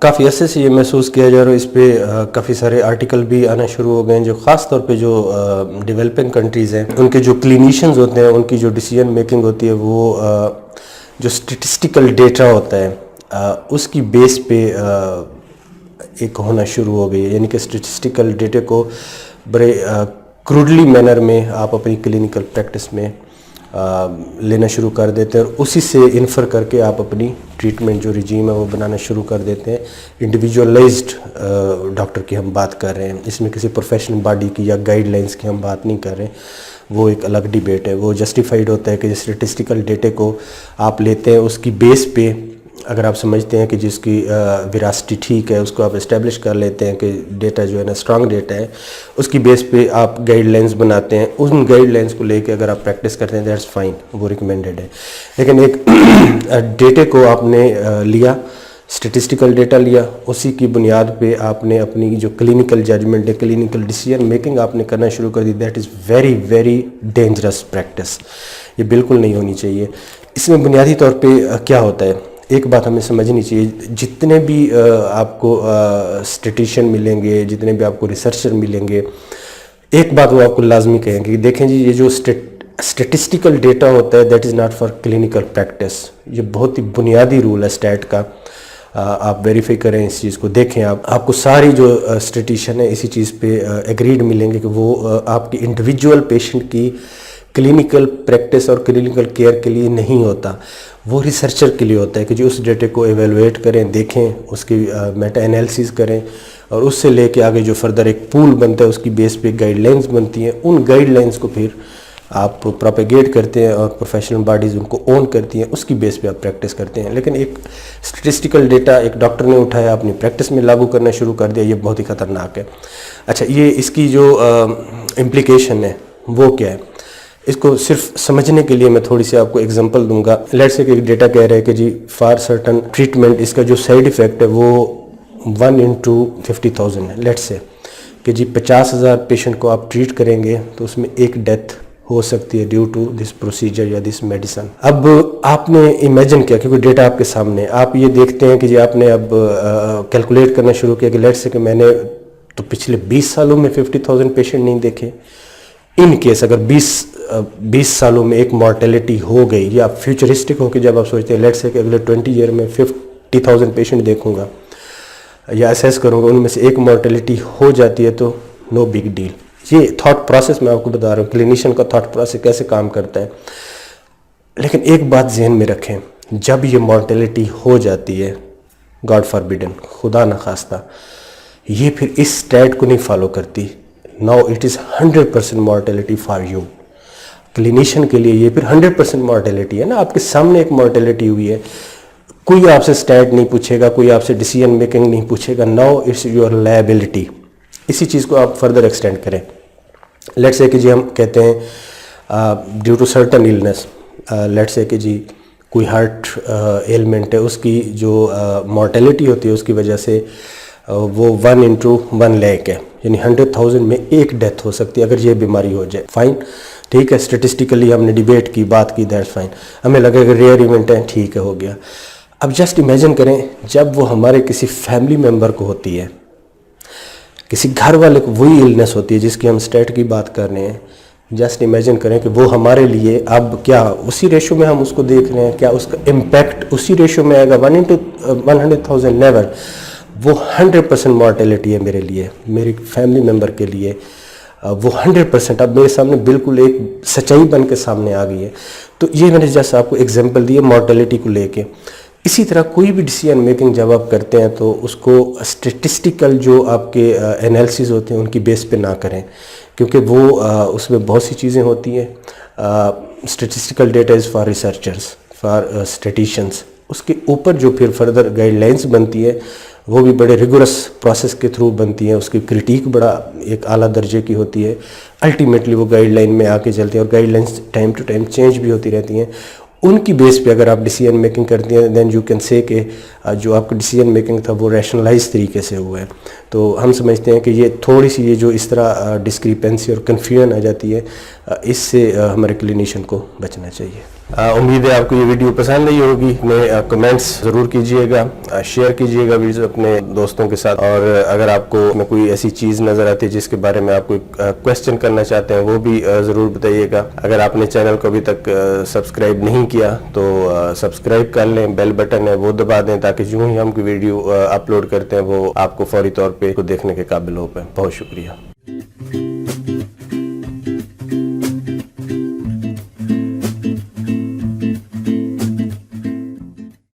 کافی عرصے سے یہ محسوس کیا جا رہا ہے، اس پہ کافی سارے آرٹیکل بھی آنا شروع ہو گئے ہیں، جو خاص طور پہ جو ڈیولپنگ کنٹریز ہیں ان کے جو کلینیشنز ہوتے ہیں، ان کی جو ڈیسیجن میکنگ ہوتی ہے، وہ جو اسٹیٹسٹیکل ڈیٹا ہوتا ہے اس کی بیس پہ ایک ہونا شروع ہو گئی ہے. یعنی کہ اسٹیٹسٹیکل ڈیٹا کو بڑے کروڈلی مینر میں آپ اپنی کلینکل پریکٹس میں لینا شروع کر دیتے ہیں، اور اسی سے انفر کر کے آپ اپنی ٹریٹمنٹ جو رجیم ہے وہ بنانا شروع کر دیتے ہیں. انڈیویجولائزڈ ڈاکٹر کی ہم بات کر رہے ہیں، اس میں کسی پروفیشنل باڈی کی یا گائیڈ لائنس کی ہم بات نہیں کر رہے ہیں، وہ ایک الگ ڈیبیٹ ہے. وہ جسٹیفائڈ ہوتا ہے کہ اسٹیٹسٹیکل ڈیٹا کو آپ لیتے ہیں، اس کی بیس پہ اگر آپ سمجھتے ہیں کہ جس کی ویراسٹی ٹھیک ہے، اس کو آپ اسٹیبلش کر لیتے ہیں کہ ڈیٹا جو ہے نا اسٹرانگ ڈیٹا ہے، اس کی بیس پہ آپ گائیڈ لائنس بناتے ہیں. ان گائیڈ لائنس کو لے کے اگر آپ پریکٹس کرتے ہیں دیٹس فائن، وہ ریکمینڈڈ ہے. لیکن ایک ڈیٹا کو آپ نے لیا، اسٹیٹسٹیکل ڈیٹا لیا، اسی کی بنیاد پہ آپ نے اپنی جو کلینکل ججمنٹ ہے، کلینکل ڈیسیجن میکنگ آپ نے کرنا شروع کر دی. That is very very dangerous practice. یہ بالکل نہیں ہونی چاہیے. اس میں بنیادی طور پہ کیا ہوتا ہے، ایک بات ہمیں سمجھنی چاہیے. جتنے بھی آپ کو اسٹیٹیشین ملیں گے، جتنے بھی آپ کو ریسرچر ملیں گے، ایک بات وہ آپ کو لازمی کہیں گے کہ دیکھیں جی، یہ جو اسٹیٹسٹیکل ڈیٹا ہوتا ہے that is not for clinical practice. یہ بہت ہی بنیادی رول ہے اسٹیٹ کا. آپ ویریفائی کریں اس چیز کو، دیکھیں آپ کو ساری جو اسٹیٹیشن ہے اسی چیز پہ ایگریڈ ملیں گے کہ وہ آپ کی انڈیویجول پیشنٹ کی کلینکل پریکٹس اور کلینکل کیئر کے لیے نہیں ہوتا، وہ ریسرچر کے لیے ہوتا ہے کہ جو اس ڈیٹا کو ایویلویٹ کریں، دیکھیں، اس کی میٹا انالیسز کریں، اور اس سے لے کے آگے جو فردر ایک پول بنتا ہے اس کی بیس پہ گائیڈ لائنز بنتی ہیں. ان گائیڈ لائنز کو پھر آپ پروپیگیٹ کرتے ہیں اور پروفیشنل باڈیز ان کو اون کرتی ہیں، اس کی بیس پہ آپ پریکٹس کرتے ہیں. لیکن ایک اسٹیٹسٹیکل ڈیٹا ایک ڈاکٹر نے اٹھایا، اپنی پریکٹس میں لاگو کرنا شروع کر دیا، یہ بہت ہی خطرناک ہے. اچھا، یہ اس کی جو امپلیکیشن ہے وہ کیا ہے، اس کو صرف سمجھنے کے لیے میں تھوڑی سی آپ کو ایگزامپل دوں گا. لیٹ سے کہ ایک ڈیٹا کہہ رہا ہے کہ جی فار سرٹن ٹریٹمنٹ اس کا جو سائیڈ ایفیکٹ ہے وہ 1/50,000 ہے. لیٹ سے کہ جی 50,000 پیشنٹ کو آپ ٹریٹ کریں گے تو اس میں ایک ڈیتھ ہو سکتی ہے ڈیو ٹو دس پروسیجر یا دس میڈیسن. اب آپ نے امیجن کیا، کیونکہ ڈیٹا آپ کے سامنے، آپ یہ دیکھتے ہیں کہ جی آپ نے اب کیلکولیٹ کرنا شروع کیا کہ لیٹ سے کہ میں نے تو پچھلے 20 سالوں میں 50,000 پیشنٹ نہیں دیکھے. ان کیس اگر 20 سالوں میں ایک مارٹیلٹی ہو گئی، یا فیوچرسٹک ہو کے جب آپ سوچتے ہیں لیٹ سے کہ اگلے 20 ایئر میں 50,000 پیشنٹ دیکھوں گا یا اسیس کروں گا، ان میں سے ایک مارٹیلٹی ہو جاتی ہے تو نو بگ ڈیل. یہ تھاٹ پروسیس میں آپ کو بتا رہا ہوں، کلینیشین کا تھاٹ پروسیس کیسے کام کرتا ہے. لیکن ایک بات ذہن میں رکھیں، جب یہ مارٹیلٹی ہو جاتی ہے، گاڈ فاربیڈن، خدا نخواستہ، یہ پھر اس اسٹیٹ کو نہیں فالو کرتی. Now it is 100% mortality for you. Clinician کے لیے یہ پھر 100% مارٹیلٹی ہے نا، آپ کے سامنے ایک مارٹیلٹی ہوئی ہے، کوئی آپ سے اسٹیٹ نہیں پوچھے گا، کوئی آپ سے ڈیسیجن میکنگ نہیں پوچھے گا. Now it's your liability. اسی چیز کو آپ فردر ایکسٹینڈ کریں. لیٹ سے کہ جی ہم کہتے ہیں due to certain illness, late سے کہ جی کوئی ہارٹ ایلمنٹ ہے، اس کی جو مارٹیلٹی ہوتی ہے اس کی وجہ سے وہ 1/1 لاکھ ہے، یعنی 100,000 میں ایک ڈیتھ ہو سکتی ہے اگر یہ بیماری ہو جائے. فائن، ٹھیک ہے، اسٹیٹسٹیکلی ہم نے ڈیبیٹ کی، بات کی، دیٹس فائن. ہمیں لگے کہ ریئر ایونٹ ہے، ٹھیک ہے، ہو گیا. اب جسٹ امیجن کریں جب وہ ہمارے کسی فیملی ممبر کو ہوتی ہے، کسی گھر والے کو وہی ایلنس ہوتی ہے جس کی ہم اسٹیٹ کی بات کر رہے ہیں. جسٹ امیجن کریں کہ وہ ہمارے لیے اب کیا اسی ریشو میں ہم اس کو دیکھ رہے ہیں، کیا اس کا امپیکٹ اسی ریشو میں آئے گا 1/100,000؟ نیور. وہ 100% مارٹیلٹی ہے میرے لیے، میری فیملی ممبر کے لیے وہ 100%. اب میرے سامنے بالکل ایک سچائی بن کے سامنے آ گئی ہے. تو یہ میں نے جیسے آپ کو ایگزامپل دی ہے مارٹیلٹی کو لے کے. اسی طرح کوئی بھی ڈیسیجن میکنگ جب آپ کرتے ہیں تو اس کو اسٹیٹسٹیکل جو آپ کے انالیسز ہوتے ہیں ان کی بیس پہ نہ کریں، کیونکہ وہ اس میں بہت سی چیزیں ہوتی ہیں. Statistical data is for researchers, for statisticians. اس کے اوپر جو پھر فردر گائیڈ لائنس بنتی ہے وہ بھی بڑے ریگورس پروسیس کے تھرو بنتی ہیں. اس کی کرٹیک بڑا ایک اعلیٰ درجے کی ہوتی ہے. الٹیمیٹلی وہ گائیڈ لائن میں آ کے چلتی ہیں، اور guidelines time to time change بھی ہوتی رہتی ہیں. ان کی بیس پہ اگر آپ ڈیسیجن میکنگ کرتے ہیں دین یو کین سے کہ جو آپ کا ڈیسیجن میکنگ تھا وہ ریشنلائز طریقے سے ہوا ہے. تو ہم سمجھتے ہیں کہ یہ تھوڑی سی یہ جو اس طرح ڈسکریپنسی اور کنفیوژن آ جاتی ہے اس سے ہمارے کلینیشین کو بچنا چاہیے. امید ہے آپ کو یہ ویڈیو پسند نہیں ہوگی. اپنے کمنٹس ضرور کیجئے گا, شیئر کیجئے گا ویڈیو اپنے دوستوں کے ساتھ, اور اگر آپ کو میں کوئی ایسی چیز نظر آتی ہے جس کے بارے میں آپ کوئی کویسچن کرنا چاہتے ہیں وہ بھی ضرور بتائیے گا. اگر آپ نے چینل کو ابھی تک سبسکرائب نہیں کیا تو سبسکرائب کر لیں, بیل بٹن ہے وہ دبا دیں تاکہ جو ہی ہم کوئی ویڈیو اپلوڈ کرتے ہیں وہ آپ کو فوری طور پہ دیکھنے کے قابل ہو پائے. بہت شکریہ.